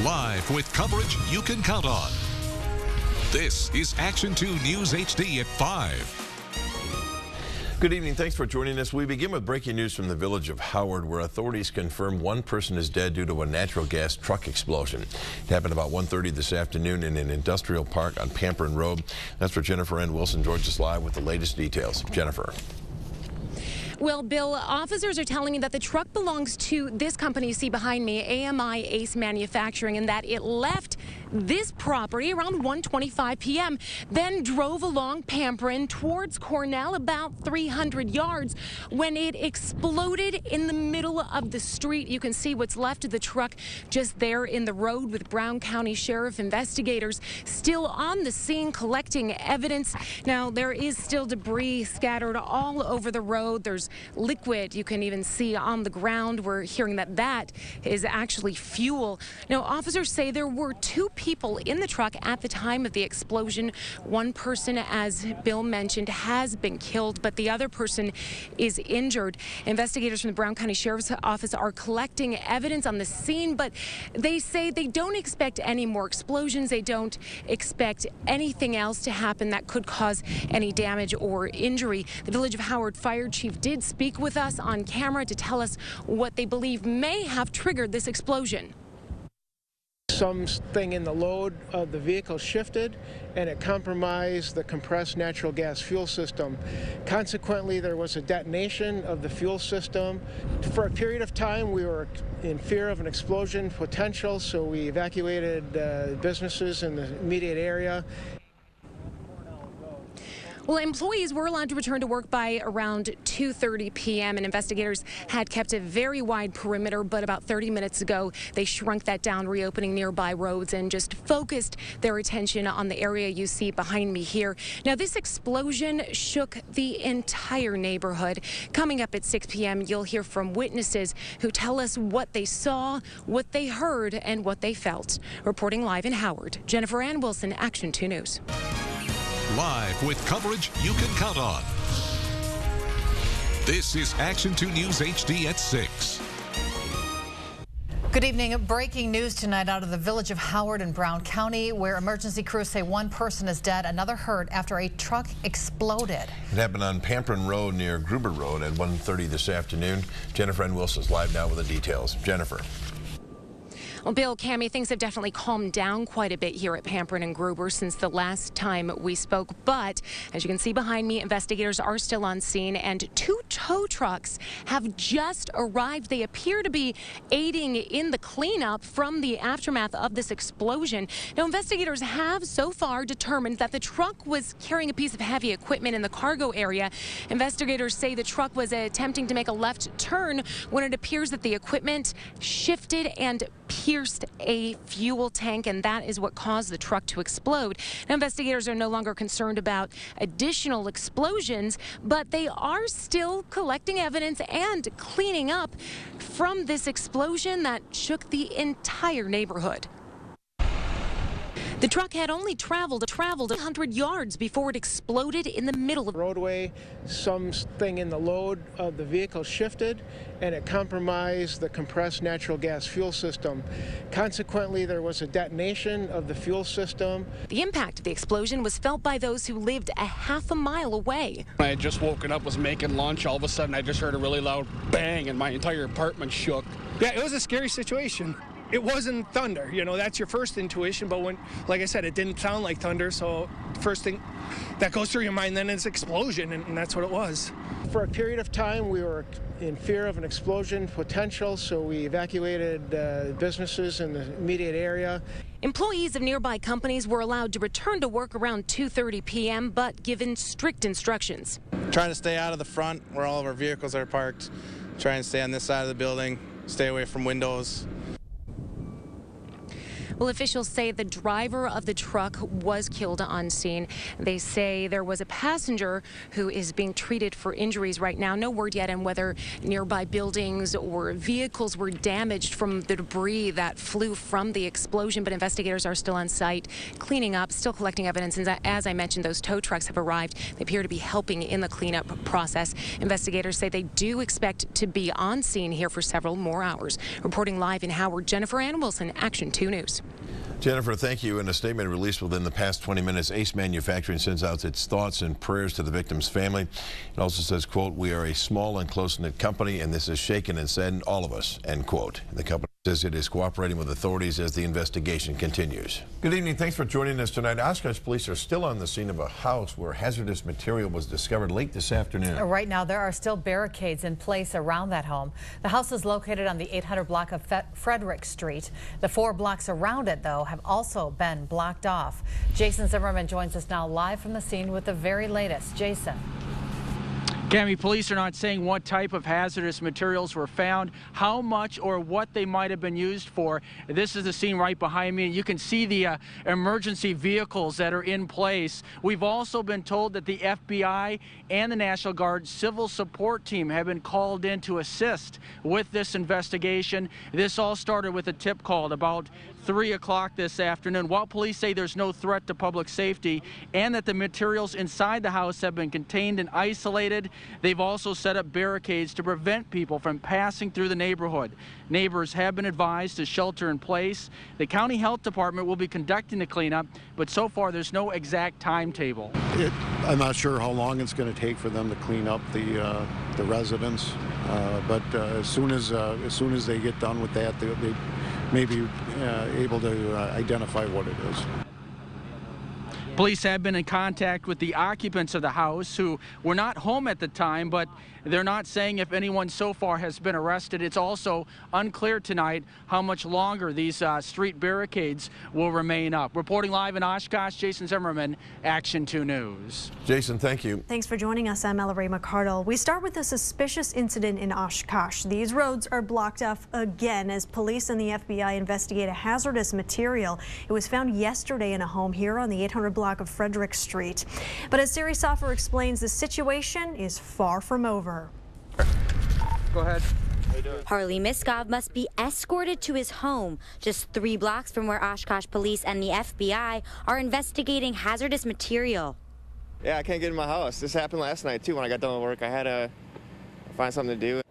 Live with coverage you can count on. This is Action 2 News HD at 5. Good evening. Thanks for joining us. We begin with breaking news from the village of Howard, where authorities confirm one person is dead due to a natural gas truck explosion. It happened about 1:30 this afternoon in an industrial park on Pamperin Road. That's where Jennifer Ann Wilson joins us live with the latest details. Jennifer. Well, Bill, officers are telling me that the truck belongs to this company you see behind me, AMI Ace Manufacturing, and that it left this property around 1:25 p.m., then drove along Pamperin towards Cornell about 300 yards when it exploded in the middle of the street. You can see what's left of the truck just there in the road, with Brown County Sheriff investigators still on the scene collecting evidence. Now, there is still debris scattered all over the road. There's liquid you can even see on the ground. We're hearing that that is actually fuel. Now, officers say there were two people in the truck at the time of the explosion. One person, as Bill mentioned, has been killed, but the other person is injured. Investigators from the Brown County Sheriff's Office are collecting evidence on the scene, but they say they don't expect any more explosions. They don't expect anything else to happen that could cause any damage or injury. The Village of Howard Fire Chief did speak with us on camera to tell us what they believe may have triggered this explosion. Something in the load of the vehicle shifted and it compromised the compressed natural gas fuel system. Consequently, there was a detonation of the fuel system. For a period of time, we were in fear of an explosion potential, so we evacuated businesses in the immediate area. Well, employees were allowed to return to work by around 2:30 p.m. and investigators had kept a very wide perimeter, but about 30 minutes ago, they shrunk that down, reopening nearby roads and just focused their attention on the area you see behind me here. Now, this explosion shook the entire neighborhood. Coming up at 6 p.m., you'll hear from witnesses who tell us what they saw, what they heard, and what they felt. Reporting live in Howard, Jennifer Ann Wilson, Action 2 News. Live with coverage you can count on. This is Action 2 News HD at 6. Good evening. Breaking news tonight out of the village of Howard in Brown County, where emergency crews say one person is dead, another hurt after a truck exploded. It happened on Pamperin Road near Gruber Road at 1:30 this afternoon. Jennifer Ann Wilson is live now with the details. Jennifer. Well, Bill, Cammie, things have definitely calmed down quite a bit here at Pamperin and Gruber since the last time we spoke. But as you can see behind me, investigators are still on scene and two tow trucks have just arrived. They appear to be aiding in the cleanup from the aftermath of this explosion. Now, investigators have so far determined that the truck was carrying a piece of heavy equipment in the cargo area. Investigators say the truck was attempting to make a left turn when it appears that the equipment shifted and pierced a fuel tank, and that is what caused the truck to explode. Now, investigators are no longer concerned about additional explosions, but they are still collecting evidence and cleaning up from this explosion that shook the entire neighborhood. The truck had only traveled 100 yards before it exploded in the middle of the roadway. Something in the load of the vehicle shifted and it compromised the compressed natural gas fuel system. Consequently, there was a detonation of the fuel system. The impact of the explosion was felt by those who lived a half a mile away. I had just woken up, was making lunch. All of a sudden, I just heard a really loud bang and my entire apartment shook. Yeah, it was a scary situation. It wasn't thunder, you know, that's your first intuition, but when, like I said, it didn't sound like thunder, so first thing that goes through your mind then is explosion, and that's what it was. For a period of time, we were in fear of an explosion potential, so we evacuated businesses in the immediate area. Employees of nearby companies were allowed to return to work around 2:30 p.m., but given strict instructions. Trying to stay out of the front where all of our vehicles are parked, trying to stay on this side of the building, stay away from windows. Well, officials say the driver of the truck was killed on scene. They say there was a passenger who is being treated for injuries right now. No word yet on whether nearby buildings or vehicles were damaged from the debris that flew from the explosion, but investigators are still on site cleaning up, still collecting evidence. And as I mentioned, those tow trucks have arrived. They appear to be helping in the cleanup process. Investigators say they do expect to be on scene here for several more hours. Reporting live in Howard, Jennifer Ann Wilson, Action 2 News. Jennifer, thank you. In a statement released within the past 20 minutes, Ace Manufacturing sends out its thoughts and prayers to the victim's family. It also says, quote, "We are a small and close-knit company, and this has shaken and saddened all of us," end quote. The company says it is cooperating with authorities as the investigation continues. Good evening. Thanks for joining us tonight. Oshkosh police are still on the scene of a house where hazardous material was discovered late this afternoon. Right now, there are still barricades in place around that home. The house is located on the 800 block of Frederick Street. The 4 blocks around it, though, have also been blocked off. Jason Zimmerman joins us now live from the scene with the very latest. Jason. Cami, police are not saying what type of hazardous materials were found, how much or what they might have been used for. This is the scene right behind me, and you can see the emergency vehicles that are in place. We've also been told that the FBI and the National Guard civil support team have been called in to assist with this investigation. This all started with a tip call at about 3 o'clock this afternoon. While police say there's no threat to public safety and that the materials inside the house have been contained and isolated, they've also set up barricades to prevent people from passing through the neighborhood. Neighbors have been advised to shelter in place. The county health department will be conducting the cleanup, but so far there's no exact timetable. I'm not sure how long it's going to take for them to clean up the residence, but as soon as they get done with that, they may be able to identify what it is. Police have been in contact with the occupants of the house who were not home at the time, but they're not saying if anyone so far has been arrested. It's also unclear tonight how much longer these street barricades will remain up. Reporting live in Oshkosh, Jason Zimmerman, Action 2 News. Jason, thank you. Thanks for joining us. I'm Ella Ray McCardle. We start with a suspicious incident in Oshkosh. These roads are blocked off again as police and the FBI investigate a hazardous material. It was found yesterday in a home here on the 800 block of Frederick Street. But as Sari Soffer explains, the situation is far from over. Go ahead. Harley Miskov must be escorted to his home just 3 blocks from where Oshkosh police and the FBI are investigating hazardous material. Yeah, I can't get in my house. This happened last night too. When I got done with work, I had to find something to do.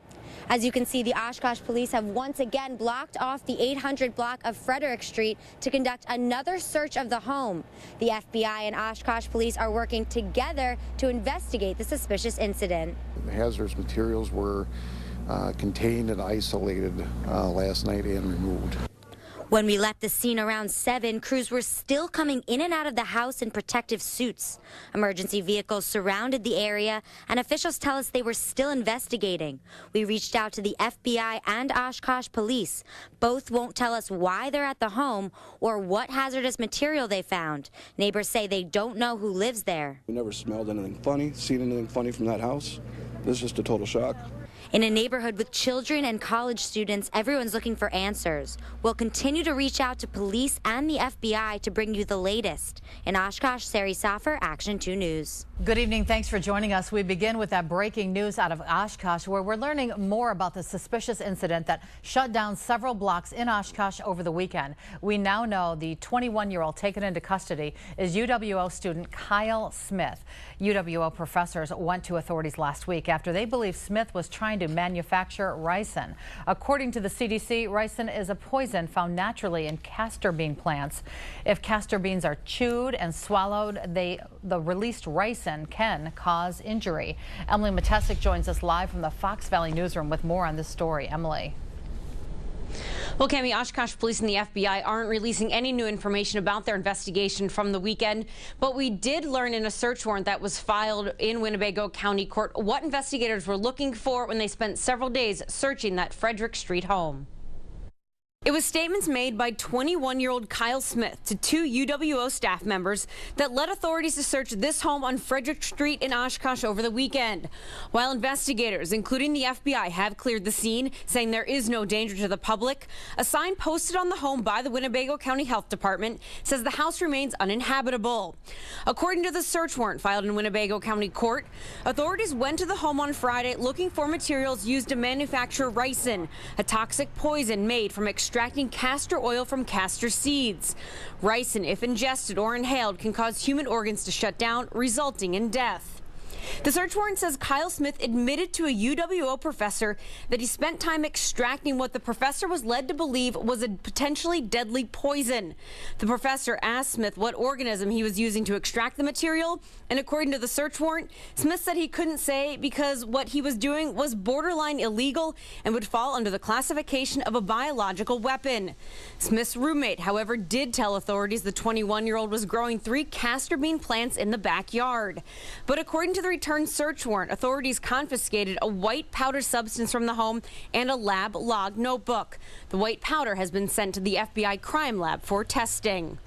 As you can see, the Oshkosh police have once again blocked off the 800 block of Frederick Street to conduct another search of the home. The FBI and Oshkosh police are working together to investigate the suspicious incident. The hazardous materials were contained and isolated last night and removed. When we left the scene around 7, crews were still coming in and out of the house in protective suits. Emergency vehicles surrounded the area, and officials tell us they were still investigating. We reached out to the FBI and Oshkosh police. Both won't tell us why they're at the home or what hazardous material they found. Neighbors say they don't know who lives there. We never smelled anything funny, seen anything funny from that house. This is just a total shock. In a neighborhood with children and college students, everyone's looking for answers. We'll continue to reach out to police and the FBI to bring you the latest. In Oshkosh, Sari Soffer, Action 2 News. Good evening. Thanks for joining us. We begin with that breaking news out of Oshkosh, where we're learning more about the suspicious incident that shut down several blocks in Oshkosh over the weekend. We now know the 21-year-old taken into custody is UWO student Kyle Smith. UWO professors went to authorities last week after they believe Smith was trying to manufacture ricin. According to the CDC, ricin is a poison found naturally in castor bean plants. If castor beans are chewed and swallowed, the released ricin can cause injury. Emily Matesic joins us live from the Fox Valley newsroom with more on this story. Emily. Well, Cami, Oshkosh police and the FBI aren't releasing any new information about their investigation from the weekend, but we did learn in a search warrant that was filed in Winnebago County Court what investigators were looking for when they spent several days searching that Frederick Street home. It was statements made by 21-year-old Kyle Smith to 2 UWO staff members that led authorities to search this home on Frederick Street in Oshkosh over the weekend. While investigators, including the FBI, have cleared the scene, saying there is no danger to the public, a sign posted on the home by the Winnebago County Health Department says the house remains uninhabitable. According to the search warrant filed in Winnebago County Court, authorities went to the home on Friday looking for materials used to manufacture ricin, a toxic poison made from extracting castor oil from castor seeds. Ricin, if ingested or inhaled, can cause human organs to shut down, resulting in death. The search warrant says Kyle Smith admitted to a UWO professor that he spent time extracting what the professor was led to believe was a potentially deadly poison. The professor asked Smith what organism he was using to extract the material, and according to the search warrant, Smith said he couldn't say because what he was doing was borderline illegal and would fall under the classification of a biological weapon. Smith's roommate, however, did tell authorities the 21-year-old was growing 3 castor bean plants in the backyard. But according to the returned search warrant, authorities confiscated a white powder substance from the home and a lab log notebook. The white powder has been sent to the FBI crime lab for testing.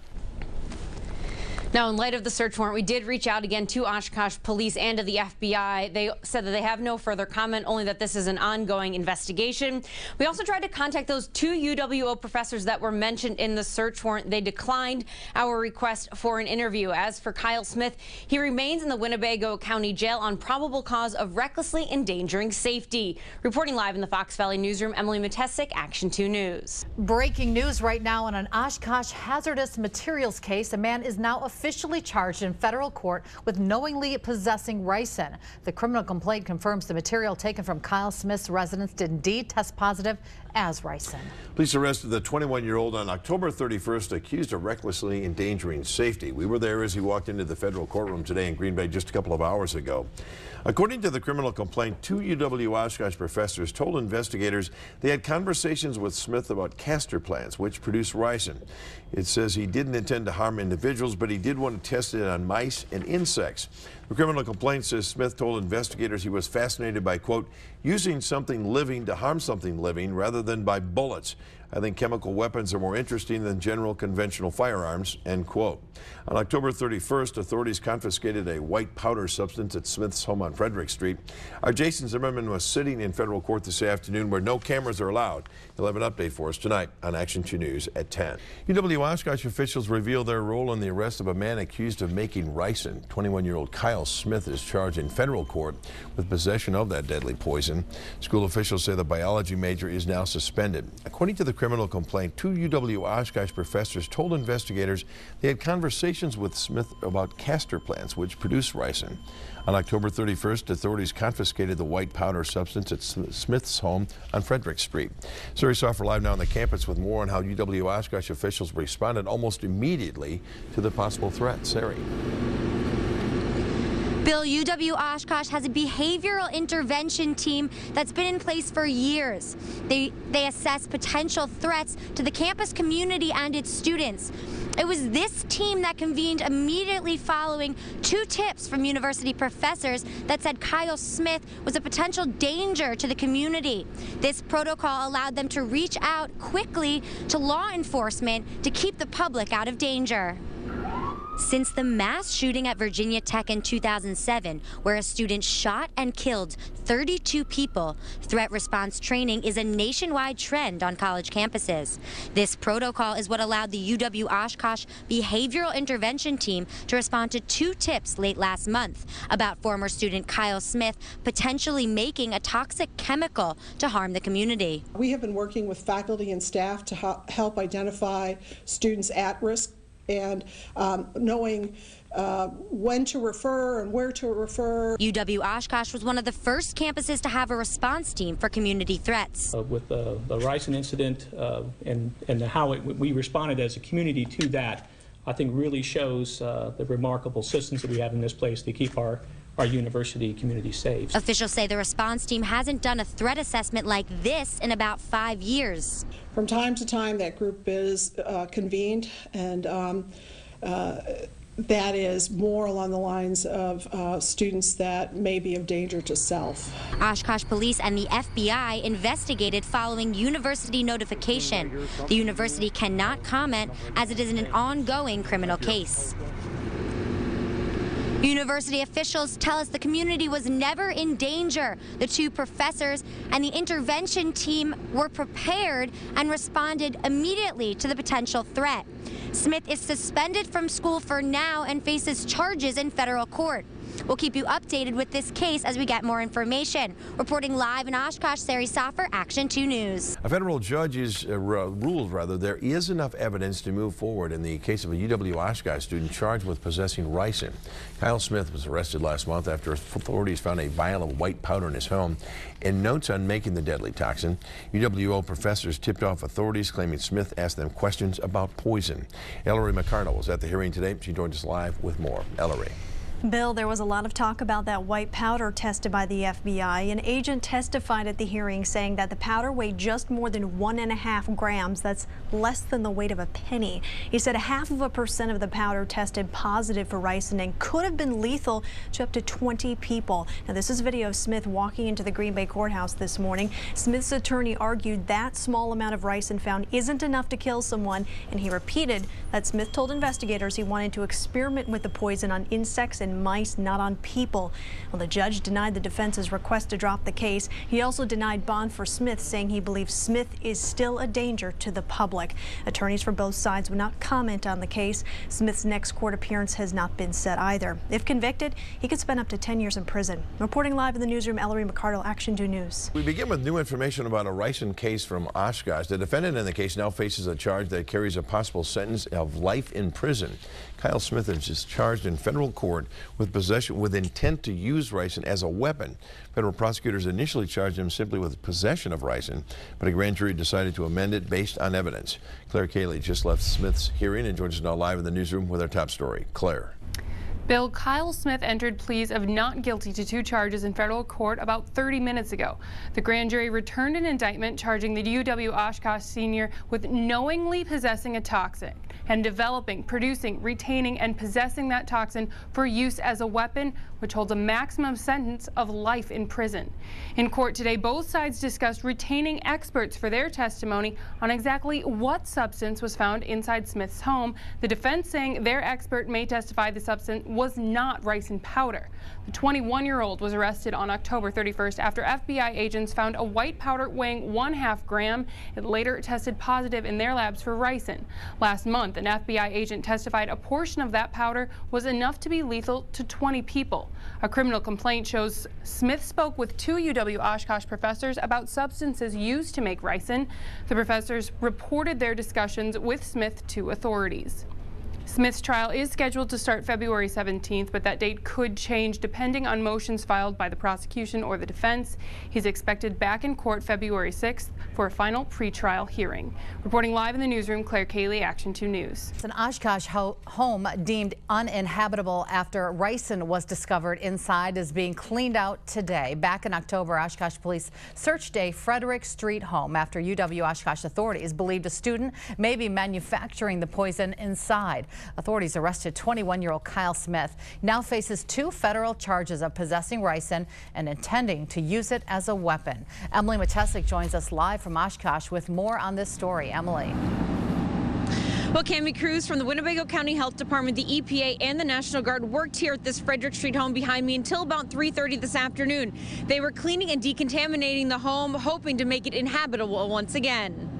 Now, in light of the search warrant, we did reach out again to Oshkosh Police and to the FBI. They said that they have no further comment, only that this is an ongoing investigation. We also tried to contact those 2 UWO professors that were mentioned in the search warrant. They declined our request for an interview. As for Kyle Smith, he remains in the Winnebago County Jail on probable cause of recklessly endangering safety. Reporting live in the Fox Valley newsroom, Emily Matesic, Action 2 News. Breaking news right now on an Oshkosh hazardous materials case. A man is now officially charged in federal court with knowingly possessing ricin. The criminal complaint confirms the material taken from Kyle Smith's residence did indeed test positive as ricin. Police arrested the 21-year-old on October 31st, accused of recklessly endangering safety. We were there as he walked into the federal courtroom today in Green Bay just a couple of hours ago. According to the criminal complaint, 2 UW Oshkosh professors told investigators they had conversations with Smith about castor plants, which produce ricin. It says he didn't intend to harm individuals, but he did want to test it on mice and insects. The criminal complaint says Smith told investigators he was fascinated by, quote, using something living to harm something living rather than by bullets. I think chemical weapons are more interesting than general conventional firearms, end quote. On October 31st, authorities confiscated a white powder substance at Smith's home on Frederick Street. Our Jason Zimmerman was sitting in federal court this afternoon where no cameras are allowed. He'll have an update for us tonight on Action 2 News at 10. UW Oshkosh officials reveal their role in the arrest of a man accused of making ricin. 21-year-old Kyle Smith is charged in federal court with possession of that deadly poison. School officials say the biology major is now suspended. According to the criminal complaint, 2 UW Oshkosh professors told investigators they had conversations with Smith about castor plants, which produce ricin. On October 31st, authorities confiscated the white powder substance at Smith's home on Frederick Street. Sari Soffer live now on the campus with more on how UW Oshkosh officials responded almost immediately to the possible threat. Sari. Bill, UW Oshkosh has a behavioral intervention team that's been in place for years. They assess potential threats to the campus community and its students. It was this team that convened immediately following 2 tips from university professors that said Kyle Smith was a potential danger to the community. This protocol allowed them to reach out quickly to law enforcement to keep the public out of danger. Since the mass shooting at Virginia Tech in 2007, where a student shot and killed 32 people, threat response training is a nationwide trend on college campuses. This protocol is what allowed the UW Oshkosh Behavioral Intervention Team to respond to 2 tips late last month about former student Kyle Smith potentially making a toxic chemical to harm the community. We have been working with faculty and staff to help identify students at risk and knowing when to refer and where to refer. UW Oshkosh was one of the first campuses to have a response team for community threats. With the ricin incident and how we responded as a community to that, I think really shows the remarkable systems that we have in this place to keep our university community safe. Officials say the response team hasn't done a threat assessment like this in about 5 years. From time to time, that group is convened, and that is more along the lines of students that may be of danger to self. Oshkosh Police and the FBI investigated following university notification. The university cannot comment as it is an ongoing criminal case. University officials tell us the community was never in danger. The two professors and the intervention team were prepared and responded immediately to the potential threat. Smith is suspended from school for now and faces charges in federal court. We'll keep you updated with this case as we get more information. Reporting live in Oshkosh, Sari Soffer, Action 2 News. A federal judge is ruled there is enough evidence to move forward in the case of a UW Oshkosh student charged with possessing ricin. Kyle Smith was arrested last month after authorities found a vial of white powder in his home and notes on making the deadly toxin. UWO professors tipped off authorities claiming Smith asked them questions about poison. Ellery McCardle was at the hearing today. She joined us live with more. Ellery. Bill, there was a lot of talk about that white powder tested by the FBI. An agent testified at the hearing saying that the powder weighed just more than 1.5 grams. That's less than the weight of a penny. He said 0.5% of the powder tested positive for ricin and could have been lethal to up to 20 people. Now, this is video of Smith walking into the Green Bay courthouse this morning. Smith's attorney argued that small amount of ricin found isn't enough to kill someone, and he repeated that Smith told investigators he wanted to experiment with the poison on insects and mice, not on people. Well, the judge denied the defense's request to drop the case. He also denied bond for Smith, saying he believes Smith is still a danger to the public. Attorneys for both sides would not comment on the case. Smith's next court appearance has not been set either. If convicted, he could spend up to 10 years in prison. Reporting live in the newsroom, Ellery McCardle, Action 2 News. We begin with new information about a ricin case from Oshkosh. The defendant in the case now faces a charge that carries a possible sentence of life in prison. Kyle Smith is charged in federal court with possession with intent to use ricin as a weapon. Federal prosecutors initially charged him simply with possession of ricin, but a grand jury decided to amend it based on evidence. Claire Cayley just left Smith's hearing and joins us now live in the newsroom with our top story. Claire. Bill, Kyle Smith entered pleas of not guilty to 2 charges in federal court about 30 minutes ago. The grand jury returned an indictment charging the UW Oshkosh senior with knowingly possessing a toxin and developing, producing, retaining, and possessing that toxin for use as a weapon, which holds a maximum sentence of life in prison. In court today, both sides discussed retaining experts for their testimony on exactly what substance was found inside Smith's home. The defense saying their expert may testify the substance was not ricin powder. The 21-year-old was arrested on October 31st after FBI agents found a white powder weighing 1/2 gram. It later tested positive in their labs for ricin. Last month, an FBI agent testified a portion of that powder was enough to be lethal to 20 people. A criminal complaint shows Smith spoke with 2 UW Oshkosh professors about substances used to make ricin. The professors reported their discussions with Smith to authorities. Smith's trial is scheduled to start February 17th, but that date could change depending on motions filed by the prosecution or the defense. He's expected back in court February 6th for a final pretrial hearing. Reporting live in the newsroom, Claire Cayley, Action 2 News. It's an Oshkosh home deemed uninhabitable after ricin was discovered inside is being cleaned out today. Back in October, Oshkosh police searched a Frederick Street home after UW Oshkosh authorities believed a student may be manufacturing the poison inside. Authorities arrested 21-year-old Kyle Smith. He now faces 2 federal charges of possessing ricin and intending to use it as a weapon. Emily Matesic joins us live from Oshkosh with more on this story. Emily. Well, Cami crews from the Winnebago County Health Department, the EPA, and the National Guard worked here at this Frederick Street home behind me until about 3:30 this afternoon. They were cleaning and decontaminating the home, hoping to make it inhabitable once again.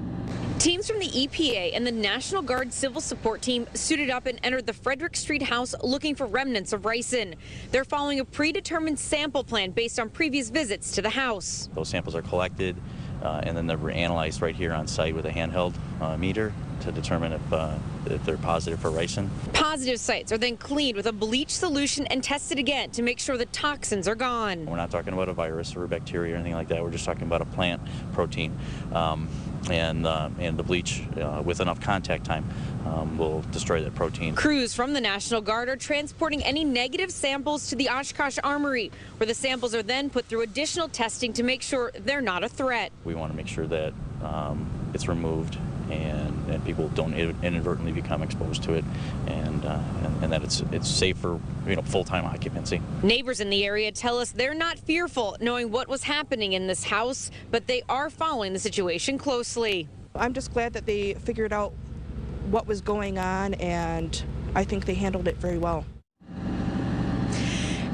Teams from the EPA and the National Guard Civil Support Team suited up and entered the Frederick Street house looking for remnants of ricin. They're following a predetermined sample plan based on previous visits to the house. Those samples are collected and then they're analyzed right here on site with a handheld meter to determine if they're positive for ricin. Positive sites are then cleaned with a bleach solution and tested again to make sure the toxins are gone. We're not talking about a virus or a bacteria or anything like that. We're just talking about a plant protein. And the bleach, with enough contact time, will destroy that protein. Crews from the National Guard are transporting any negative samples to the Oshkosh Armory, where the samples are then put through additional testing to make sure they're not a threat. We want to make sure that it's removed and people don't inadvertently become exposed to it, and that it's safe for full-time occupancy. Neighbors in the area tell us they're not fearful knowing what was happening in this house, but they are following the situation closely. I'm just glad that they figured out what was going on, and I think they handled it very well.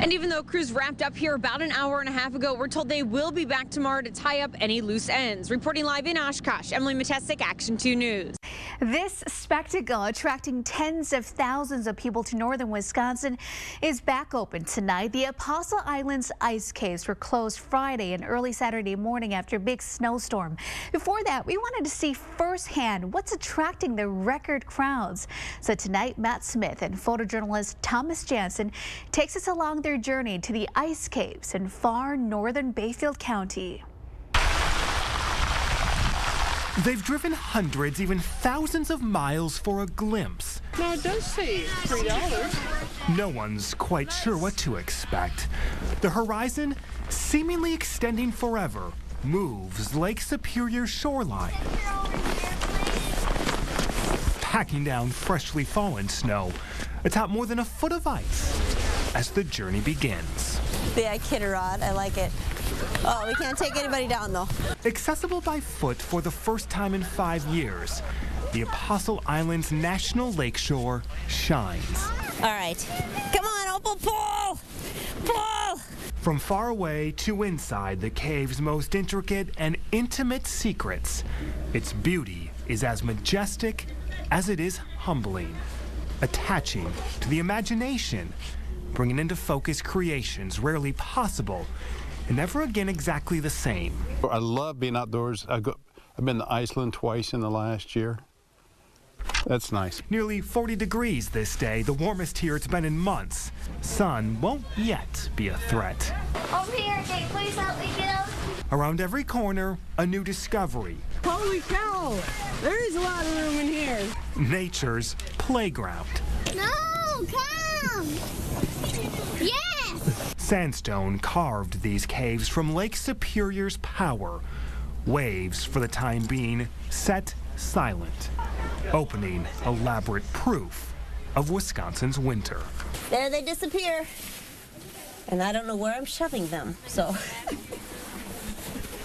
And even though crews wrapped up here about an hour and a half ago, we're told they will be back tomorrow to tie up any loose ends. Reporting live in Oshkosh, Emily Matesic, Action 2 News. This spectacle, attracting tens of thousands of people to northern Wisconsin, is back open tonight. The Apostle Island's ice caves were closed Friday and early Saturday morning after a big snowstorm. Before that, we wanted to see firsthand what's attracting the record crowds. So tonight, Matt Smith and photojournalist Thomas Jansen takes us along their journey to the ice caves in far northern Bayfield County. They've driven hundreds, even thousands of miles for a glimpse. Now it does say $3. No one's quite sure what to expect. The horizon, seemingly extending forever, moves Lake Superior's shoreline, packing down freshly fallen snow atop more than a foot of ice as the journey begins. Yeah, I kid rod. I like it. Oh, we can't take anybody down, though. Accessible by foot for the first time in 5 years, the Apostle Island's National Lakeshore shines. All right. Come on, Opal, pull! Pull! From far away to inside the cave's most intricate and intimate secrets, its beauty is as majestic as it is humbling, attaching to the imagination, bringing into focus creations rarely possible and never again exactly the same. I love being outdoors. I've been to Iceland twice in the last year. That's nice. Nearly 40 degrees this day, the warmest here it's been in months. Sun won't yet be a threat. Over here, Jake, please help me get out. Around every corner, a new discovery. Holy cow! There is a lot of room in here. Nature's playground. No, come! Yes! Sandstone carved these caves from Lake Superior's power. Waves, for the time being, set silent, opening elaborate proof of Wisconsin's winter. There they disappear. And I don't know where I'm shoving them, so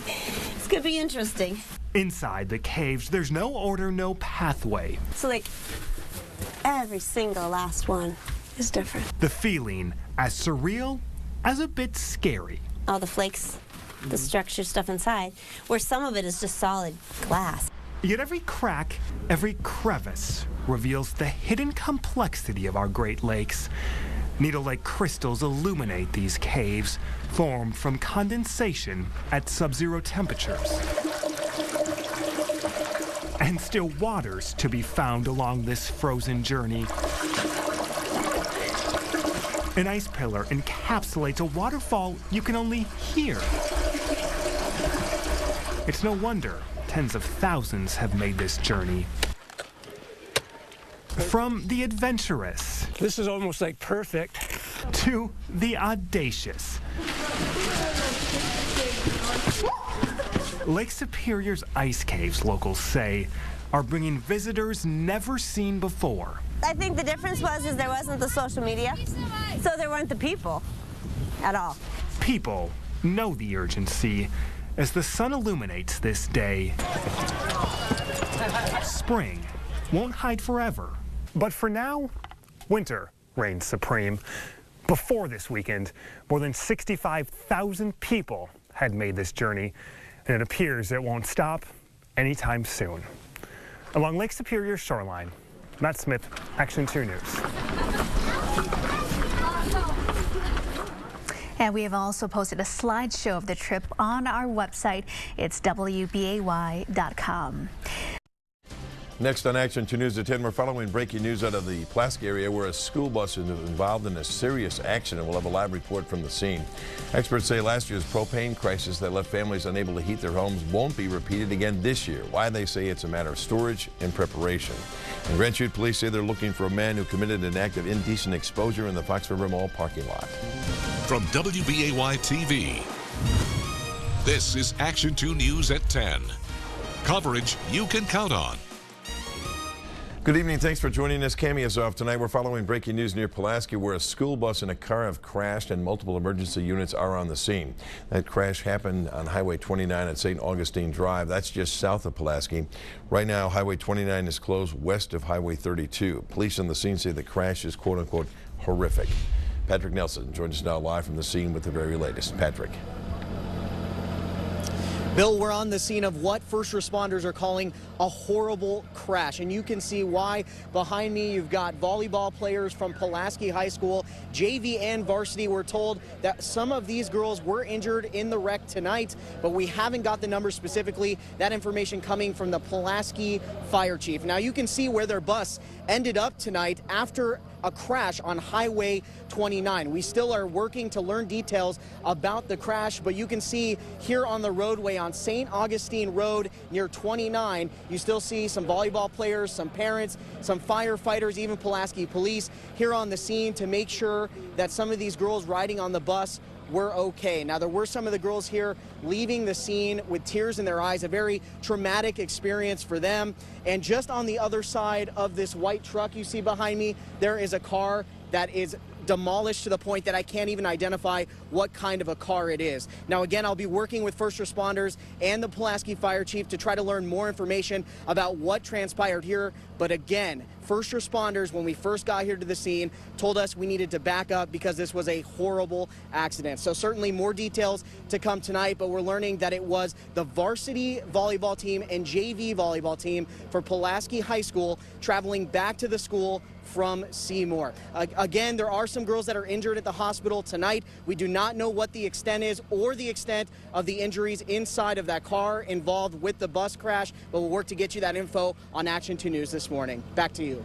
it's gonna be interesting. Inside the caves, there's no order, no pathway. So like every single last one is different. The feeling as surreal as a bit scary. All the flakes, the structure stuff inside, where some of it is just solid glass. Yet every crack, every crevice reveals the hidden complexity of our Great Lakes. Needle-like crystals illuminate these caves, formed from condensation at sub-zero temperatures. And still waters to be found along this frozen journey. An ice pillar encapsulates a waterfall you can only hear. It's no wonder tens of thousands have made this journey. From the adventurous. This is almost like perfect. To the audacious. Lake Superior's ice caves, locals say, are bringing visitors never seen before. I think the difference is there wasn't the social media, so there weren't the people at all. People know the urgency as the sun illuminates this day. Spring won't hide forever, but for now, winter reigns supreme. Before this weekend, more than 65,000 people had made this journey, and it appears it won't stop anytime soon. Along Lake Superior shoreline, Matt Smith, Action 2 News. And we have also posted a slideshow of the trip on our website. It's WBAY.com. Next on Action 2 News at 10, we're following breaking news out of the Plask area where a school bus is involved in a serious accident. We'll have a live report from the scene. Experts say last year's propane crisis that left families unable to heat their homes won't be repeated again this year. Why, they say it's a matter of storage and preparation. And Grand Chute police say they're looking for a man who committed an act of indecent exposure in the Fox River Mall parking lot. From WBAY TV, this is Action 2 News at 10. Coverage you can count on. Good evening. Thanks for joining us. Cami is off tonight. We're following breaking news near Pulaski where a school bus and a car have crashed and multiple emergency units are on the scene. That crash happened on Highway 29 at St. Augustine Drive. That's just south of Pulaski. Right now, Highway 29 is closed west of Highway 32. Police on the scene say the crash is quote-unquote horrific. Patrick Nelson joins us now live from the scene with the very latest. Patrick. Bill, we're on the scene of what first responders are calling a horrible crash, and you can see why. Behind me, you've got volleyball players from Pulaski High School, JV and varsity. We're told that some of these girls were injured in the wreck tonight, but we haven't got the numbers specifically. That information coming from the Pulaski Fire Chief. Now you can see where their bus ended up tonight after a crash on Highway 29. We still are working to learn details about the crash, but you can see here on the roadway on St. Augustine Road near 29, you still see some volleyball players, some parents, some firefighters, even Pulaski police here on the scene to make sure that some of these girls riding on the bus were okay. Now, there were some of the girls here leaving the scene with tears in their eyes, a very traumatic experience for them. And just on the other side of this white truck you see behind me, there is a car that is demolished to the point that I can't even identify what kind of a car it is. Now, again, I'll be working with first responders and the Pulaski Fire Chief to try to learn more information about what transpired here. But again, first responders, when we first got here to the scene, told us we needed to back up because this was a horrible accident. So certainly more details to come tonight, but we're learning that it was the varsity volleyball team and JV volleyball team for Pulaski High School traveling back to the school from Seymour. Again, there are some girls that are injured at the hospital tonight. We do not know what the extent is or the extent of the injuries inside of that car involved with the bus crash, but we'll work to get you that info on Action 2 News this morning. Back to you.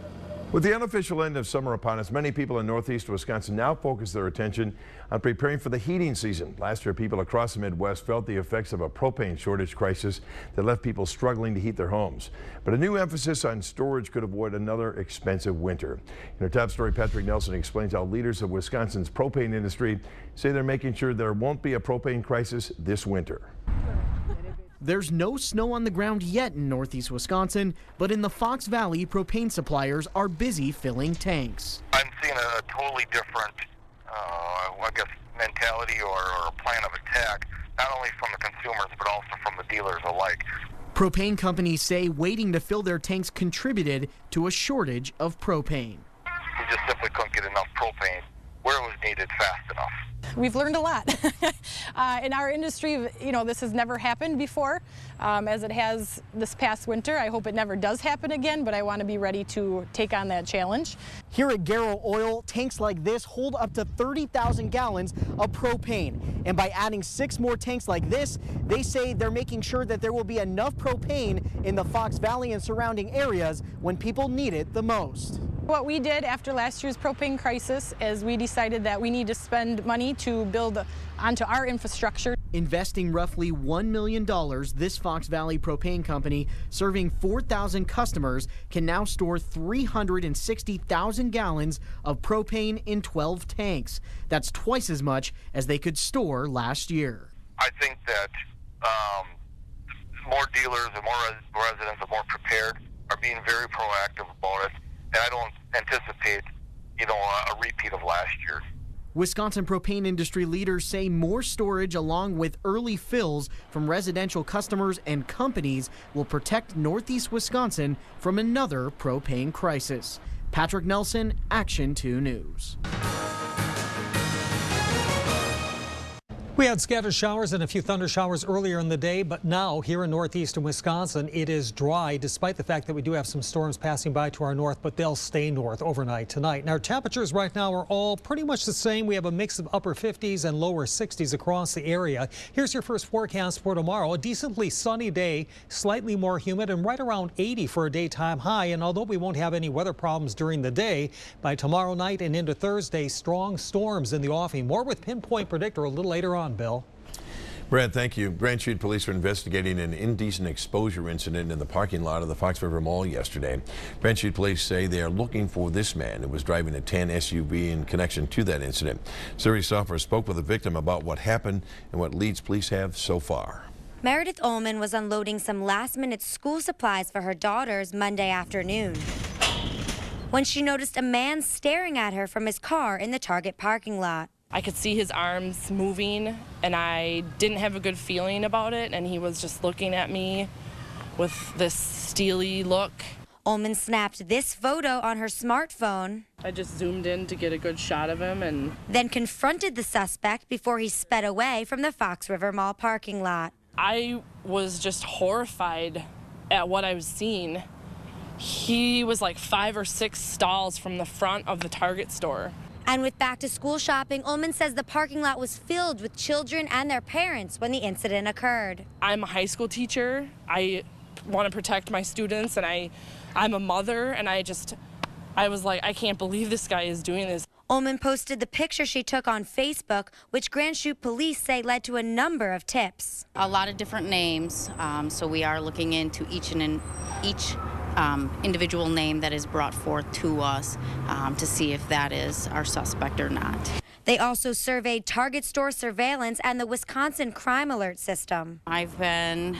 With the unofficial end of summer upon us, many people in northeast Wisconsin now focus their attention on preparing for the heating season. Last year, people across the Midwest felt the effects of a propane shortage crisis that left people struggling to heat their homes. But a new emphasis on storage could avoid another expensive winter. In our top story, Patrick Nelson explains how leaders of Wisconsin's propane industry say they're making sure there won't be a propane crisis this winter. There's no snow on the ground yet in northeast Wisconsin, but in the Fox Valley, propane suppliers are busy filling tanks. I'm seeing a totally different, I guess, mentality or plan of attack, not only from the consumers, but also from the dealers alike. Propane companies say waiting to fill their tanks contributed to a shortage of propane. We just simply couldn't get enough propane where it was needed fast enough. We've learned a lot. In our industry, you know, this has never happened before, as it has this past winter. I hope it never does happen again, but I want to be ready to take on that challenge. Here at Garrow Oil, tanks like this hold up to 30,000 gallons of propane. And by adding 6 more tanks like this, they say they're making sure that there will be enough propane in the Fox Valley and surrounding areas when people need it the most. What we did after last year's propane crisis is we decided that we need to spend money to build onto our infrastructure. Investing roughly $1 million, this Fox Valley propane company, serving 4,000 customers, can now store 360,000 gallons of propane in 12 tanks. That's twice as much as they could store last year. I think that more dealers and more residents are more prepared, are being very proactive about it, and I don't anticipate, you know, a repeat of last year. Wisconsin propane industry leaders say more storage along with early fills from residential customers and companies will protect northeast Wisconsin from another propane crisis. Patrick Nelson, Action 2 News. We had scattered showers and a few thunder showers earlier in the day, but now here in northeastern Wisconsin, it is dry despite the fact that we do have some storms passing by to our north, but they'll stay north overnight tonight. And our temperatures right now are all pretty much the same. We have a mix of upper 50s and lower 60s across the area. Here's your first forecast for tomorrow. A decently sunny day, slightly more humid and right around 80 for a daytime high. And although we won't have any weather problems during the day, by tomorrow night and into Thursday, strong storms in the offing. More with Pinpoint Predictor a little later on. Bill. Brad, thank you. Grand Chute police are investigating an indecent exposure incident in the parking lot of the Fox River Mall yesterday. Grand Chute police say they are looking for this man who was driving a tan SUV in connection to that incident. Surrey Software spoke with the victim about what happened and what leads police have so far. Meredith Ullman was unloading some last-minute school supplies for her daughters Monday afternoon. when she noticed a man staring at her from his car in the Target parking lot. I could see his arms moving, and I didn't have a good feeling about it, and he was just looking at me with this steely look. Ullman snapped this photo on her smartphone. I just zoomed in to get a good shot of him and then confronted the suspect before he sped away from the Fox River Mall parking lot. I was just horrified at what I was seeing. He was like 5 or 6 stalls from the front of the Target store. And with back-to-school shopping, Ullman says the parking lot was filled with children and their parents when the incident occurred. I'm a high school teacher. I want to protect my students, and I'm a mother, and I was like, I can't believe this guy is doing this. Ullman posted the picture she took on Facebook, which Grand Chute police say led to a number of tips. A lot of different names, so we are looking into each individual name that is brought forth to us to see if that is our suspect or not. They also surveyed Target store surveillance and the Wisconsin crime alert system. I've been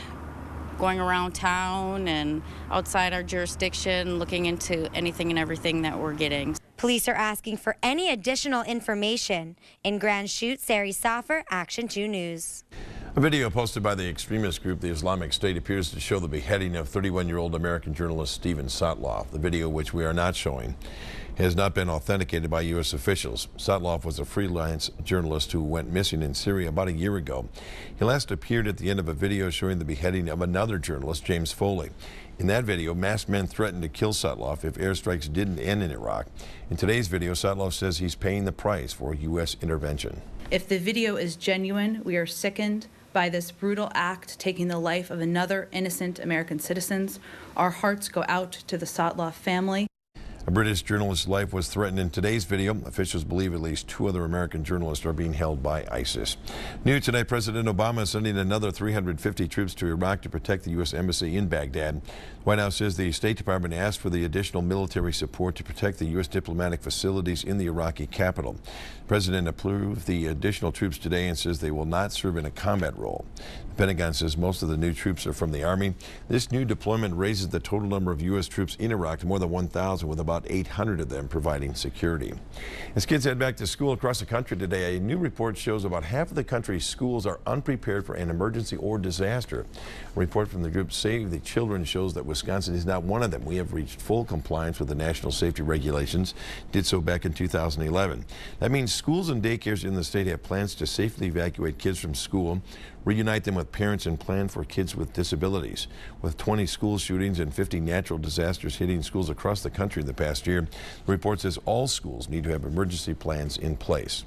going around town and outside our jurisdiction looking into anything and everything that we're getting. Police are asking for any additional information. In Grand Chute, Sari Saffer, Action 2 News. A video posted by the extremist group The Islamic State appears to show the beheading of 31-year-old American journalist Steven Sotloff. The video, which we are not showing, has not been authenticated by U.S. officials. Sotloff was a freelance journalist who went missing in Syria about a year ago. He last appeared at the end of a video showing the beheading of another journalist, James Foley. In that video, masked men threatened to kill Sotloff if airstrikes didn't end in Iraq. In today's video, Sotloff says he's paying the price for U.S. intervention. If the video is genuine, we are sickened by this brutal act taking the life of another innocent American citizens. Our hearts go out to the Sotloff family. A British journalist's life was threatened in today's video. Officials believe at least 2 other American journalists are being held by ISIS. New today, President Obama is sending another 350 troops to Iraq to protect the U.S. Embassy in Baghdad. The White House says the State Department asked for the additional military support to protect the U.S. diplomatic facilities in the Iraqi capital. The President approved the additional troops today and says they will not serve in a combat role. The Pentagon says most of the new troops are from the Army. This new deployment raises the total number of U.S. troops in Iraq to more than 1,000, with about 800 of them providing security. As kids head back to school across the country today, a new report shows about half of the country's schools are unprepared for an emergency or disaster. A report from the group Save the Children shows that Wisconsin is not one of them. We have reached full compliance with the national safety regulations, did so back in 2011. That means schools and daycares in the state have plans to safely evacuate kids from school, reunite them with parents, and plan for kids with disabilities. With 20 school shootings and 50 natural disasters hitting schools across the country in the past year, the report says all schools need to have emergency plans in place.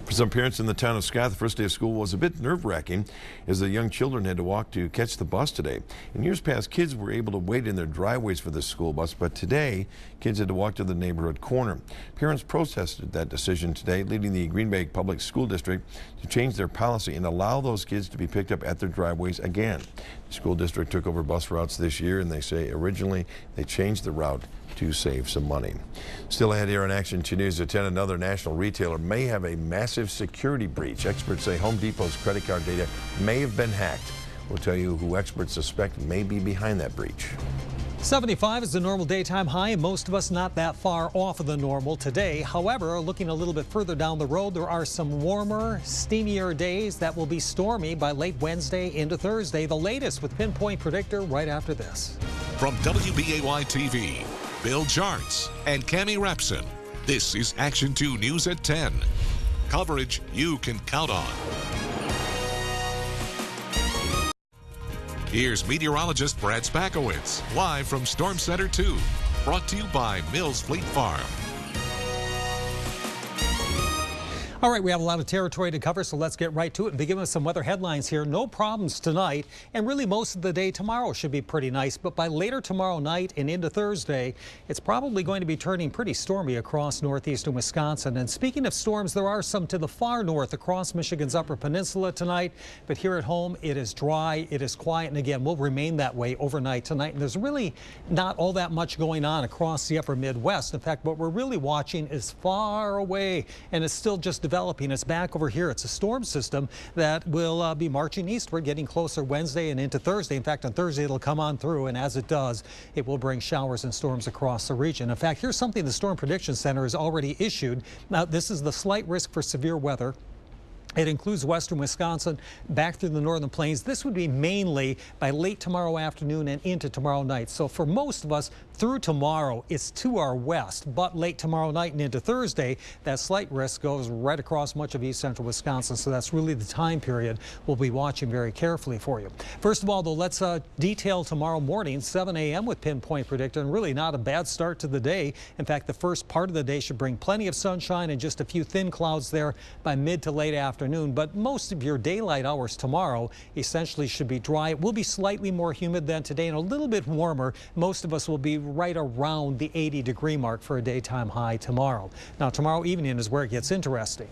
For some parents in the town of Scott, the first day of school was a bit nerve-wracking as the young children had to walk to catch the bus today. In years past, kids were able to wait in their driveways for the school bus, but today, kids had to walk to the neighborhood corner. Parents protested that decision today, leading the Green Bay Public School District to change their policy and allow those kids to be picked up at their driveways again. The school district took over bus routes this year, and they say originally they changed the route to save some money. Still ahead here on Action 2 News at 10, another national retailer may have a massive security breach. Experts say Home Depot's credit card data may have been hacked. We'll tell you who experts suspect may be behind that breach. 75 is the normal daytime high, and most of us not that far off of the normal today. However, looking a little bit further down the road, there are some warmer, steamier days that will be stormy by late Wednesday into Thursday. The latest with Pinpoint Predictor right after this. From WBAY TV, Bill Jartz and Cammie Rapson, this is Action 2 News at 10. Coverage you can count on. Here's meteorologist Brad Spakowitz, live from Storm Center 2, brought to you by Mills Fleet Farm. All right, we have a lot of territory to cover, so let's get right to it and begin with some weather headlines here. No problems tonight, and really most of the day tomorrow should be pretty nice, but by later tomorrow night and into Thursday, it's probably going to be turning pretty stormy across northeastern Wisconsin. And speaking of storms, there are some to the far north across Michigan's Upper Peninsula tonight, but here at home, it is dry, it is quiet, and again, will remain that way overnight tonight. And there's really not all that much going on across the upper Midwest. In fact, what we're really watching is far away, and it's still just developing. It's back over here. It's a storm system that will be marching eastward, getting closer Wednesday and into Thursday. In fact, on Thursday, it'll come on through, and as it does, it will bring showers and storms across the region. In fact, here's something the Storm Prediction Center has already issued. Now, this is the slight risk for severe weather. It includes western Wisconsin back through the northern plains. This would be mainly by late tomorrow afternoon and into tomorrow night. So for most of us, through tomorrow, it's to our west, but late tomorrow night and into Thursday, that slight risk goes right across much of east central Wisconsin. So that's really the time period we'll be watching very carefully for you. First of all, though, let's detail tomorrow morning, 7 a.m. with Pinpoint Predictor, and really not a bad start to the day. In fact, the first part of the day should bring plenty of sunshine and just a few thin clouds there by mid to late afternoon. But most of your daylight hours tomorrow essentially should be dry. It will be slightly more humid than today and a little bit warmer. Most of us will be right around the 80-degree mark for a daytime high tomorrow. Now, tomorrow evening is where it gets interesting.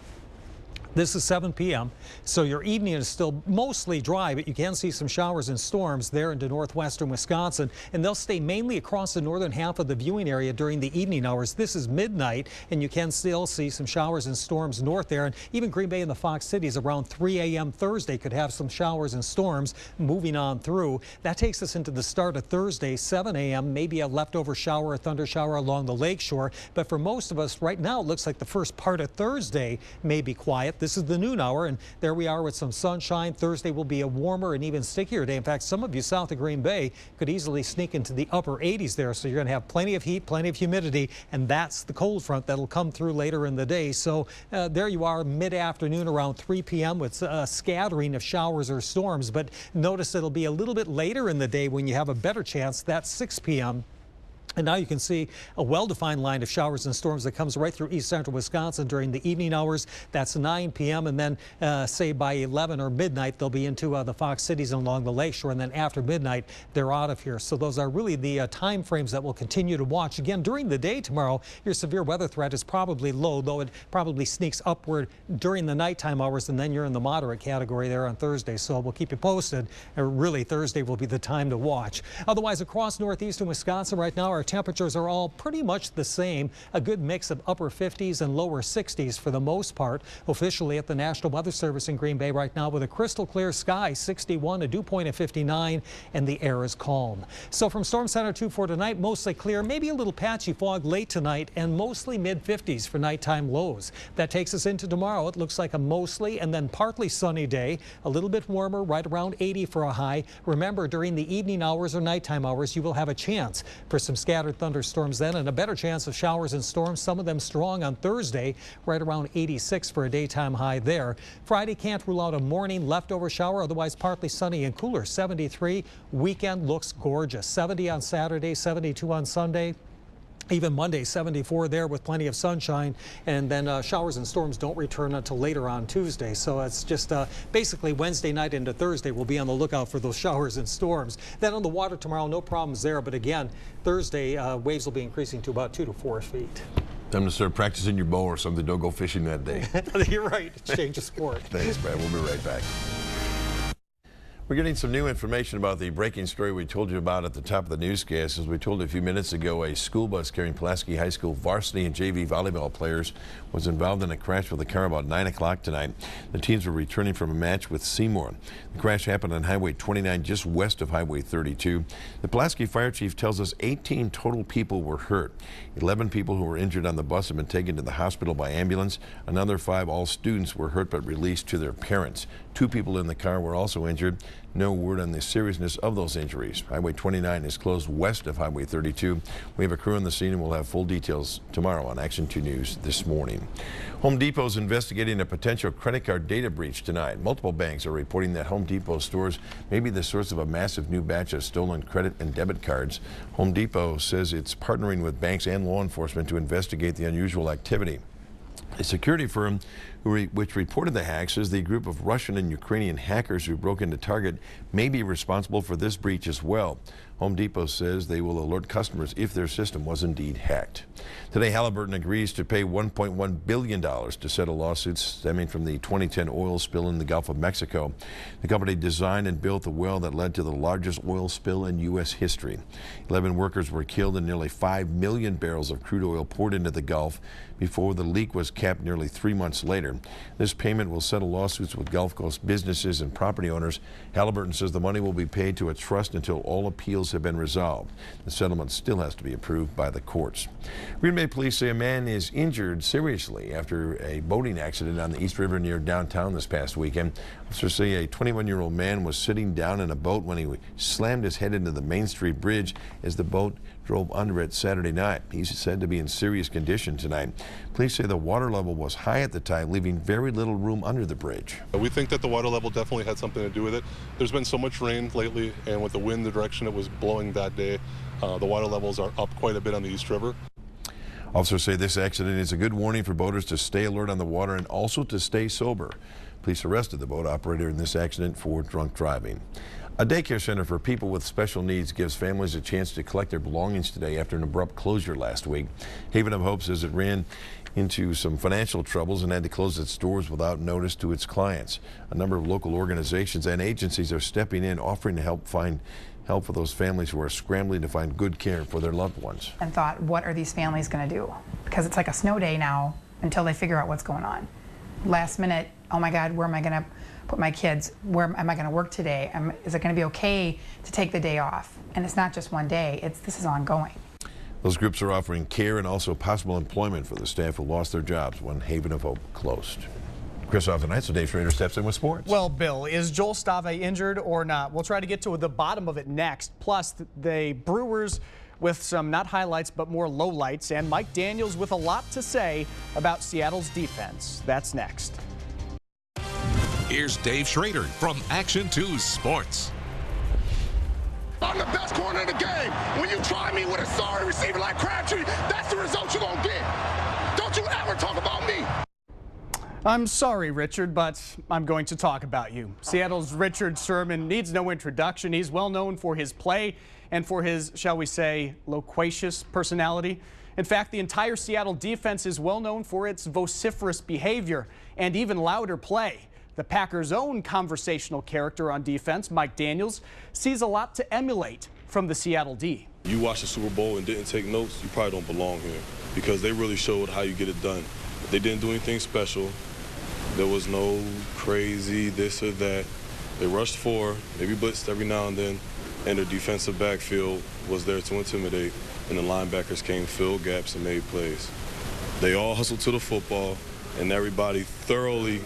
This is 7 p.m., so your evening is still mostly dry, but you can see some showers and storms there into northwestern Wisconsin, and they'll stay mainly across the northern half of the viewing area during the evening hours. This is midnight, and you can still see some showers and storms north there, and even Green Bay and the Fox Cities around 3 a.m. Thursday could have some showers and storms moving on through. That takes us into the start of Thursday, 7 a.m., maybe a leftover shower or thunder shower along the lakeshore, but for most of us right now, it looks like the first part of Thursday may be quiet. This is the noon hour, and there we are with some sunshine. Thursday will be a warmer and even stickier day. In fact, some of you south of Green Bay could easily sneak into the upper 80s there, so you're going to have plenty of heat, plenty of humidity, and that's the cold front that'll come through later in the day. So there you are mid-afternoon around 3 p.m. with a scattering of showers or storms, but notice it'll be a little bit later in the day when you have a better chance. That's 6 p.m. And now you can see a well-defined line of showers and storms that comes right through east central Wisconsin during the evening hours. That's 9 p.m. And then say by 11 or midnight, they'll be into the Fox Cities and along the lakeshore. And then after midnight, they're out of here. So those are really the time frames that we'll continue to watch. Again, during the day tomorrow, your severe weather threat is probably low, though it probably sneaks upward during the nighttime hours. And then you're in the moderate category there on Thursday. So we'll keep you posted. Really, Thursday will be the time to watch. Otherwise, across northeastern Wisconsin right now, our temperatures are all pretty much the same. A good mix of upper 50s and lower 60s for the most part. Officially at the National Weather Service in Green Bay right now with a crystal clear sky, 61, a dew point of 59, and the air is calm. So from Storm Center 2 for tonight, mostly clear, maybe a little patchy fog late tonight, and mostly mid-50s for nighttime lows. That takes us into tomorrow. It looks like a mostly and then partly sunny day, a little bit warmer, right around 80 for a high. Remember, during the evening hours or nighttime hours, you will have a chance for some scattered thunderstorms then, and a better chance of showers and storms, some of them strong on Thursday, right around 86 for a daytime high there. Friday, can't rule out a morning leftover shower, otherwise partly sunny and cooler, 73. Weekend looks gorgeous, 70 on Saturday, 72 on Sunday. Even Monday, 74 there with plenty of sunshine, and then showers and storms don't return until later on Tuesday. So it's just basically Wednesday night into Thursday, we'll be on the lookout for those showers and storms. Then on the water tomorrow, no problems there. But again, Thursday, waves will be increasing to about 2 to 4 feet. Time to start practicing your bow or something. Don't go fishing that day. You're right. Change of sport. Thanks, Brad. We'll be right back. We're getting some new information about the breaking story we told you about at the top of the newscast. As we told you a few minutes ago, a school bus carrying Pulaski High School varsity and JV volleyball players was involved in a crash with a car about 9 o'clock tonight. The teams were returning from a match with Seymour. The crash happened on Highway 29, just west of Highway 32. The Pulaski Fire Chief tells us 18 total people were hurt. 11 people who were injured on the bus have been taken to the hospital by ambulance. Another 5, all students, were hurt but released to their parents. 2 people in the car were also injured. No word on the seriousness of those injuries. Highway 29 is closed west of Highway 32. We have a crew on the scene, and we'll have full details tomorrow on Action 2 News this morning. Home Depot is investigating a potential credit card data breach tonight. Multiple banks are reporting that Home Depot stores may be the source of a massive new batch of stolen credit and debit cards. Home Depot says it's partnering with banks and law enforcement to investigate the unusual activity. A security firm which reported the hack says the group of Russian and Ukrainian hackers who broke into Target may be responsible for this breach as well. Home Depot says they will alert customers if their system was indeed hacked. Today, Halliburton agrees to pay $1.1 billion to settle lawsuits stemming from the 2010 oil spill in the Gulf of Mexico. The company designed and built the well that led to the largest oil spill in U.S. history. 11 workers were killed and nearly 5 million barrels of crude oil poured into the Gulf before the leak was capped nearly 3 months later. This payment will settle lawsuits with Gulf Coast businesses and property owners. Halliburton says the money will be paid to a trust until all appeals have been resolved. The settlement still has to be approved by the courts. Green Bay police say a man is injured seriously after a boating accident on the East River near downtown this past weekend. Officers say a 21-year-old man was sitting down in a boat when he slammed his head into the Main Street Bridge as the boat drove under it Saturday night. He's said to be in serious condition tonight. Police say the water level was high at the time, leaving very little room under the bridge. We think that the water level definitely had something to do with it. There's been so much rain lately, and with the wind, the direction it was blowing that day, the water levels are up quite a bit on the East River. Officers say this accident is a good warning for boaters to stay alert on the water and also to stay sober. Police arrested the boat operator in this accident for drunk driving. A daycare center for people with special needs gives families a chance to collect their belongings today after an abrupt closure last week. Haven of Hope says it ran into some financial troubles and had to close its doors without notice to its clients. A number of local organizations and agencies are stepping in, offering to help for those families who are scrambling to find good care for their loved ones. And thought, what are these families going to do? Because it's like a snow day now until they figure out what's going on. Last minute, oh my God, where am I going to put my kids? Where am I going to work today? Is it going to be okay to take the day off? And it's not just one day, this is ongoing. Those groups are offering care and also possible employment for the staff who lost their jobs when Haven of Hope closed. Chris off tonight, so Dave Schrader steps in with sports. Well, Bill, is Joel Stave injured or not? We'll try to get to the bottom of it next. Plus, the Brewers with some not highlights but more lowlights, and Mike Daniels with a lot to say about Seattle's defense. That's next. Here's Dave Schrader from Action 2 Sports. I'm the best corner in the game. When you try me with a sorry receiver like Crabtree, that's the result you're going to get. Don't you ever talk about me. I'm sorry, Richard, but I'm going to talk about you. Seattle's Richard Sherman needs no introduction. He's well known for his play and for his, shall we say, loquacious personality. In fact, the entire Seattle defense is well known for its vociferous behavior and even louder play. The Packers' own conversational character on defense, Mike Daniels, sees a lot to emulate from the Seattle D. You watched the Super Bowl and didn't take notes, you probably don't belong here, because they really showed how you get it done. They didn't do anything special. There was no crazy this or that. They rushed four, maybe blitzed every now and then, and their defensive backfield was there to intimidate, and the linebackers came, filled gaps, and made plays. They all hustled to the football, and everybody thoroughly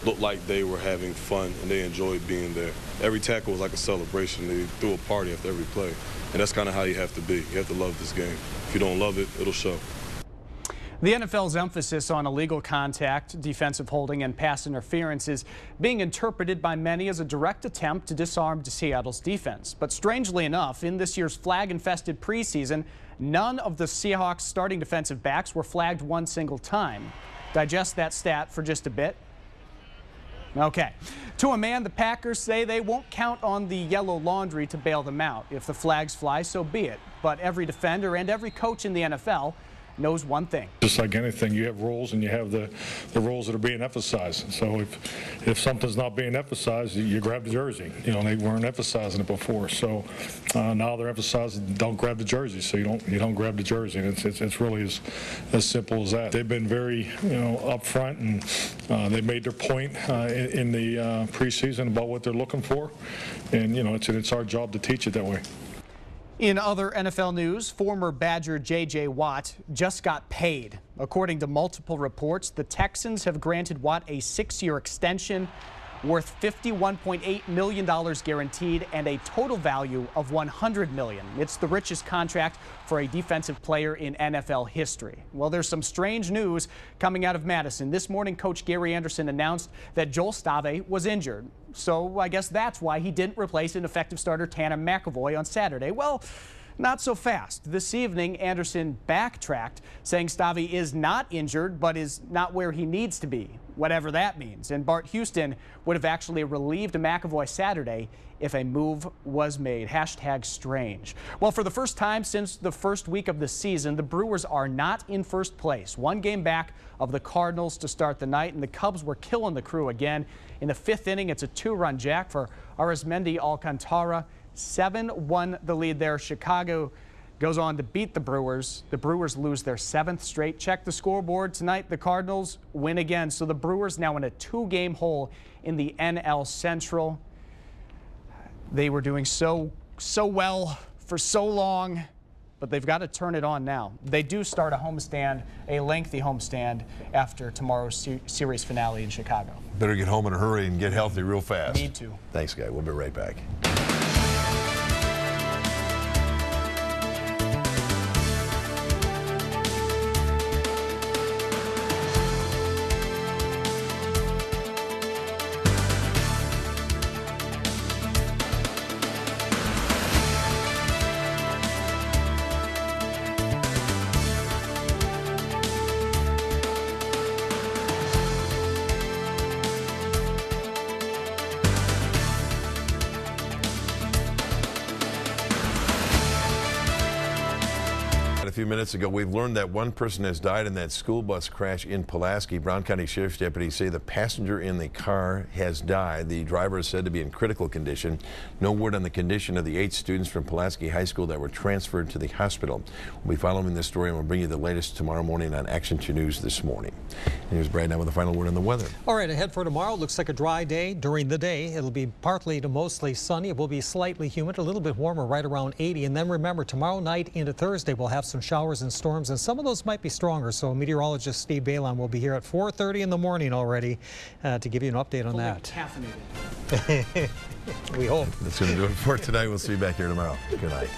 looked like they were having fun, and they enjoyed being there. Every tackle was like a celebration. They threw a party after every play, and that's kind of how you have to be. You have to love this game. If you don't love it, it'll show. The NFL's emphasis on illegal contact, defensive holding, and pass interference is being interpreted by many as a direct attempt to disarm Seattle's defense. But strangely enough, in this year's flag-infested preseason, none of the Seahawks' starting defensive backs were flagged one single time. Digest that stat for just a bit. Okay. To a man, the Packers say they won't count on the yellow laundry to bail them out. If the flags fly, so be it. But every defender and every coach in the NFL knows one thing. Just like anything, you have rules and you have the rules that are being emphasized. So if something's not being emphasized, you grab the jersey. You know, they weren't emphasizing it before. So now they're emphasizing don't grab the jersey. So you don't grab the jersey. And it's really as simple as that. They've been very upfront, and they made their point in the preseason about what they're looking for. And it's our job to teach it that way. In other NFL news, former Badger J.J. Watt just got paid. According to multiple reports, the Texans have granted Watt a 6-year extension worth $51.8 million guaranteed and a total value of $100 million. It's the richest contract for a defensive player in NFL history. Well, there's some strange news coming out of Madison. This morning, Coach Gary Anderson announced that Joel Stave was injured. So I guess that's why he didn't replace ineffective starter Tanner McAvoy on Saturday. Well, not so fast. This evening, Anderson backtracked, saying Stave is not injured, but is not where he needs to be. whatever that means. And Bart Houston would have actually relieved McAvoy Saturday if a move was made. Hashtag strange. Well, for the first time since the first week of the season, the Brewers are not in first place. One game back of the Cardinals to start the night, and the Cubs were killing the Crew again. In the 5th inning, it's a 2-run jack for Arismendi Alcantara. 7-1 the lead there. Chicago goes on to beat the Brewers. The Brewers lose their 7th straight. Check the scoreboard tonight. The Cardinals win again. So the Brewers now in a 2-game hole in the NL Central. They were doing so well for so long, but they've got to turn it on now. They do start a homestand, a lengthy homestand, after tomorrow's series finale in Chicago. Better get home in a hurry and get healthy real fast. Need to. Thanks, Guy. We'll be right back. A few minutes ago, we've learned that one person has died in that school bus crash in Pulaski. Brown County Sheriff's deputies say the passenger in the car has died. The driver is said to be in critical condition. No word on the condition of the 8 students from Pulaski High School that were transferred to the hospital. We'll be following this story, and we'll bring you the latest tomorrow morning on Action 2 News this morning. Here's Brad now with the final word on the weather. All right, ahead for tomorrow. Looks like a dry day during the day. It'll be partly to mostly sunny. It will be slightly humid, a little bit warmer, right around 80. And then remember, tomorrow night into Thursday, we'll have some showers and storms, and some of those might be stronger. So meteorologist Steve Balon will be here at 4:30 in the morning already to give you an update on that. Caffeinated. We hope. That's going to do it for tonight. We'll see you back here tomorrow. Good night.